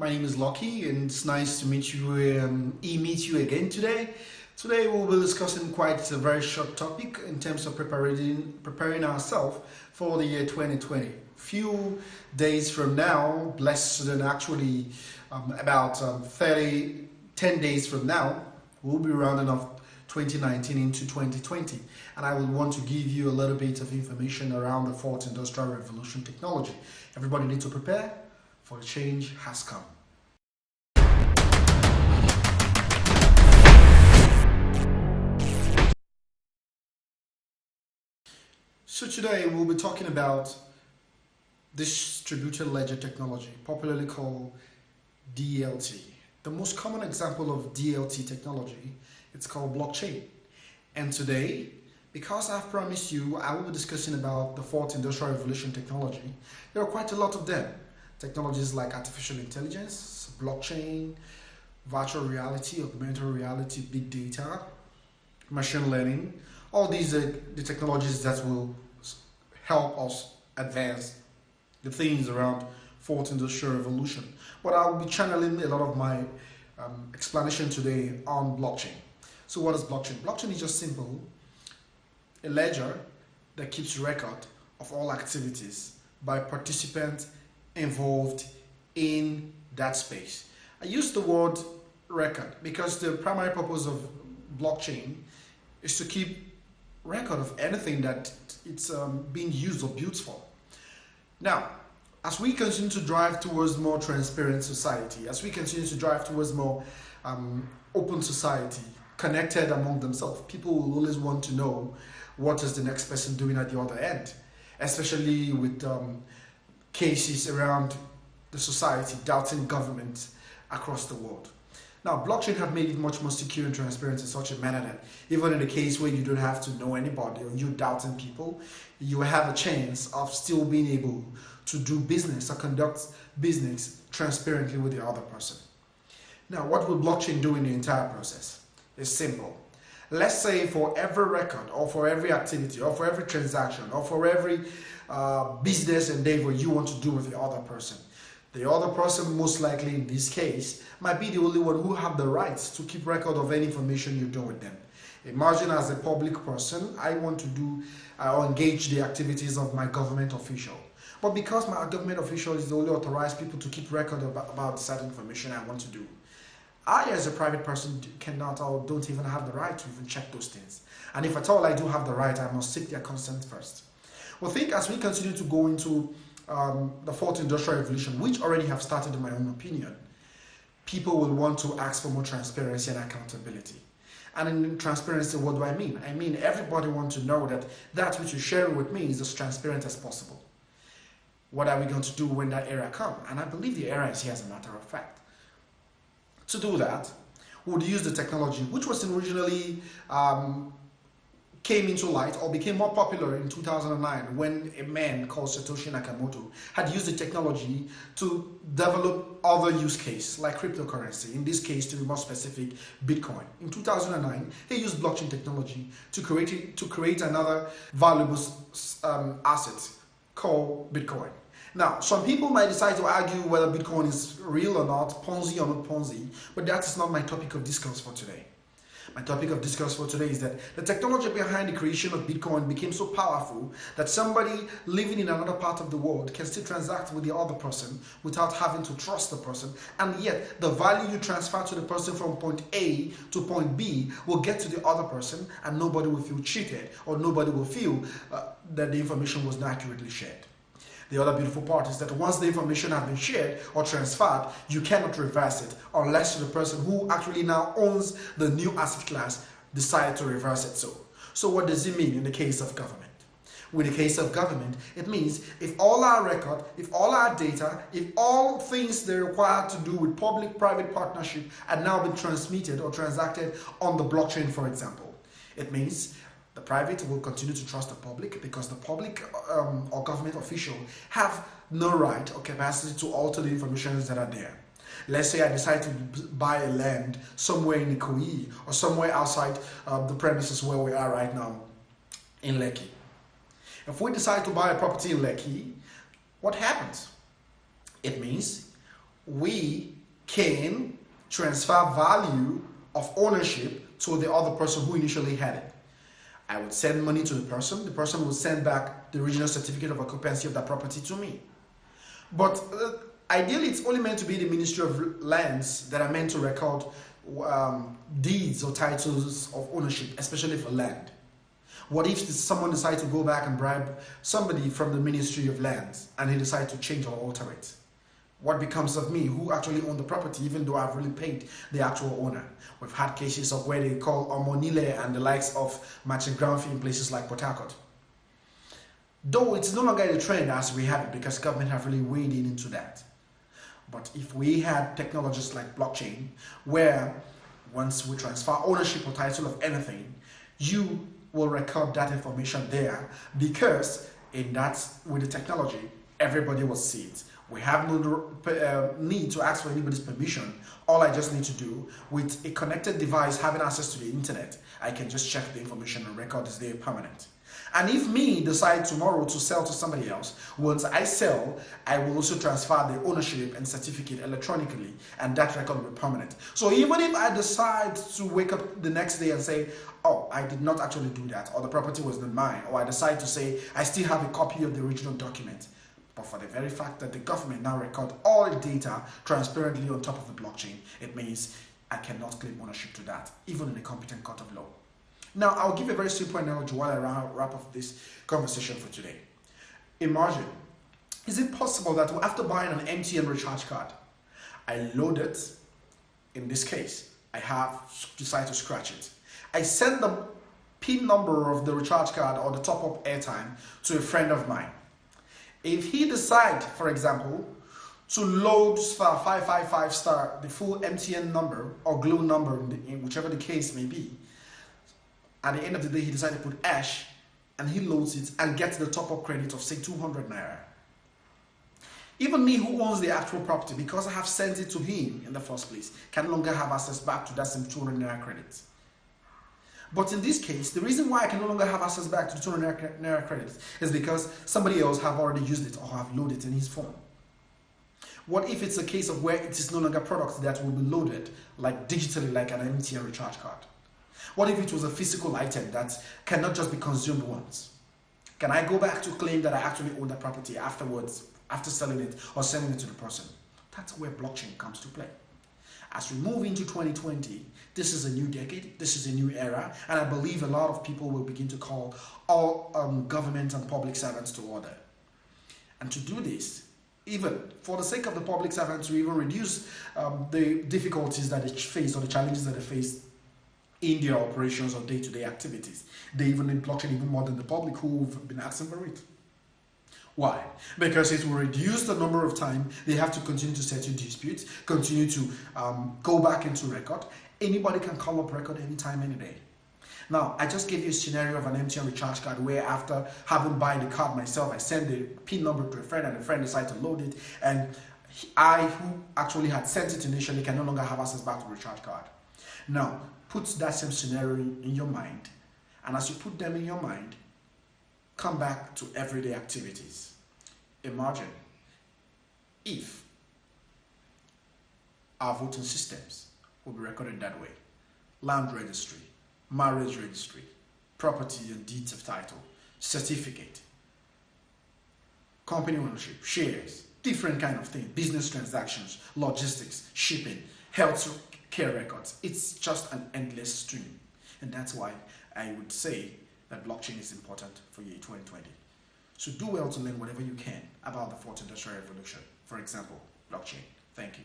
My name is Lucky, and it's nice to meet you. Meet you again today. Today we'll be discussing quite a very short topic in terms of preparing ourselves for the year 2020. Few days from now, less than actually about 10 days from now, we'll be rounding off 2019 into 2020, and I will want to give you a little bit of information around the fourth industrial revolution technology. Everybody needs to prepare, for a change has come. So today we'll be talking about distributed ledger technology, popularly called DLT. The most common example of DLT technology, it's called blockchain. And today, because I've promised you, I will be discussing about the fourth industrial revolution technology. There are quite a lot of them. Technologies like artificial intelligence, blockchain, virtual reality, augmented reality, big data, machine learning. All these are the technologies that will help us advance the things around fourth industrial revolution. But I'll be channeling a lot of my explanation today on blockchain. So what is blockchain? Blockchain is just simple, a ledger that keeps record of all activities by participants involved in that space. I use the word record because the primary purpose of blockchain is to keep record of anything that it's being used or built for. Now, as we continue to drive towards more transparent society, as we continue to drive towards more open society, connected among themselves, people will always want to know what is the next person doing at the other end, especially with cases around the society doubting government across the world. Now, blockchain have made it much more secure and transparent in such a manner that even in the case where you don't have to know anybody or you're doubting people, you have a chance of still being able to do business or conduct business transparently with the other person. Now, what will blockchain do in the entire process? It's simple. Let's say for every record or for every activity or for every transaction or for every business endeavor you want to do with the other person, the other person, most likely in this case, might be the only one who have the rights to keep record of any information you do with them. Imagine as a public person, I want to do or engage the activities of my government official. But because my government official is the only authorized people to keep record about certain information I want to do, I as a private person cannot or don't even have the right to even check those things. And if at all I do have the right, I must seek their consent first. Well, think as we continue to go into the fourth industrial revolution, which already have started in my own opinion, people will want to ask for more transparency and accountability. And in transparency, what do I mean? I mean everybody wants to know that which you share with me is as transparent as possible. What are we going to do when that era comes? And I believe the era is here, as a matter of fact. To do that, we would use the technology which was originally came into light or became more popular in 2009 when a man called Satoshi Nakamoto had used the technology to develop other use cases like cryptocurrency, in this case to be more specific, Bitcoin. In 2009, he used blockchain technology to create another valuable asset called Bitcoin. Now, some people might decide to argue whether Bitcoin is real or not, Ponzi or not Ponzi, but that is not my topic of discourse for today. My topic of discourse for today is that the technology behind the creation of Bitcoin became so powerful that somebody living in another part of the world can still transact with the other person without having to trust the person, and yet the value you transfer to the person from point A to point B will get to the other person and nobody will feel cheated or nobody will feel that the information was not accurately shared. The other beautiful part is that once the information has been shared or transferred, you cannot reverse it unless the person who actually now owns the new asset class decides to reverse it So what does it mean in the case of government? With the case of government, it means if all our record, if all our data, if all things they're required to do with public-private partnership are now been transmitted or transacted on the blockchain, for example, it means the private will continue to trust the public because the public or government official have no right or capacity to alter the information that are there. Let's say I decide to buy a land somewhere in Ikoyi or somewhere outside the premises where we are right now in Lekki. If we decide to buy a property in Lekki, what happens? It means we can transfer value of ownership to the other person who initially had it. I would send money to the person would send back the original certificate of occupancy of that property to me. But ideally, it's only meant to be the Ministry of Lands that are meant to record deeds or titles of ownership, especially for land. What if someone decides to go back and bribe somebody from the Ministry of Lands and he decides to change or alter it? What becomes of me, who actually own the property, even though I've really paid the actual owner? We've had cases of where they call Omonile and the likes of matching ground fee in places like Port Harcourt. Though it's no longer the trend as we have it, because government have really weighed in into that. But if we had technologies like blockchain, where once we transfer ownership or title of anything, you will record that information there, because in that, with the technology, everybody will see it. We have no need to ask for anybody's permission. All I just need to do, with a connected device having access to the internet, I can just check the information and record is there permanent. And if me decide tomorrow to sell to somebody else, once I sell, I will also transfer the ownership and certificate electronically, and that record will be permanent. So even if I decide to wake up the next day and say, oh, I did not actually do that, or the property was not mine, or I decide to say, I still have a copy of the original document, but for the very fact that the government now record all the data transparently on top of the blockchain, it means I cannot claim ownership to that, even in a competent court of law. Now, I'll give a very simple analogy while I wrap up this conversation for today. Imagine, is it possible that after buying an MTN recharge card, I load it, in this case, I have decided to scratch it. I send the PIN number of the recharge card or the top-up airtime to a friend of mine. If he decides, for example, to load star 555 star, the full MTN number or Glo number, in whichever the case may be, at the end of the day, he decided to put hash and he loads it and gets the top-up credit of, say, 200 naira. Even me, who owns the actual property, because I have sent it to him in the first place, can no longer have access back to that same 200 naira credit. But in this case, the reason why I can no longer have access back to the 200 naira credit is because somebody else have already used it or have loaded it in his phone. What if it's a case of where it is no longer products that will be loaded like digitally, like an MTN recharge card? What if it was a physical item that cannot just be consumed once? Can I go back to claim that I actually own that property afterwards, after selling it or sending it to the person? That's where blockchain comes to play. As we move into 2020, this is a new decade, this is a new era, and I believe a lot of people will begin to call all government and public servants to order. And to do this, even for the sake of the public servants, to even reduce the difficulties that they face or the challenges that they face in their operations or day-to-day activities. They even need blockchain even more than the public who've been asking for it. Why? Because it will reduce the number of time they have to continue to settle disputes, continue to go back into record. Anybody can call up record anytime, any day. Now, I just gave you a scenario of an MTN recharge card where after having bought the card myself, I send the PIN number to a friend and the friend decides to load it, and I, who actually had sent it initially, can no longer have access back to the recharge card. Now, put that same scenario in your mind, and as you put them in your mind, come back to everyday activities. Imagine if our voting systems will be recorded that way. Land registry, marriage registry, property and deeds of title, certificate, company ownership, shares, different kind of things, business transactions, logistics, shipping, health care records. It's just an endless stream. And that's why I would say that blockchain is important for year 2020. So do well to learn whatever you can about the fourth industrial revolution. For example, blockchain. Thank you.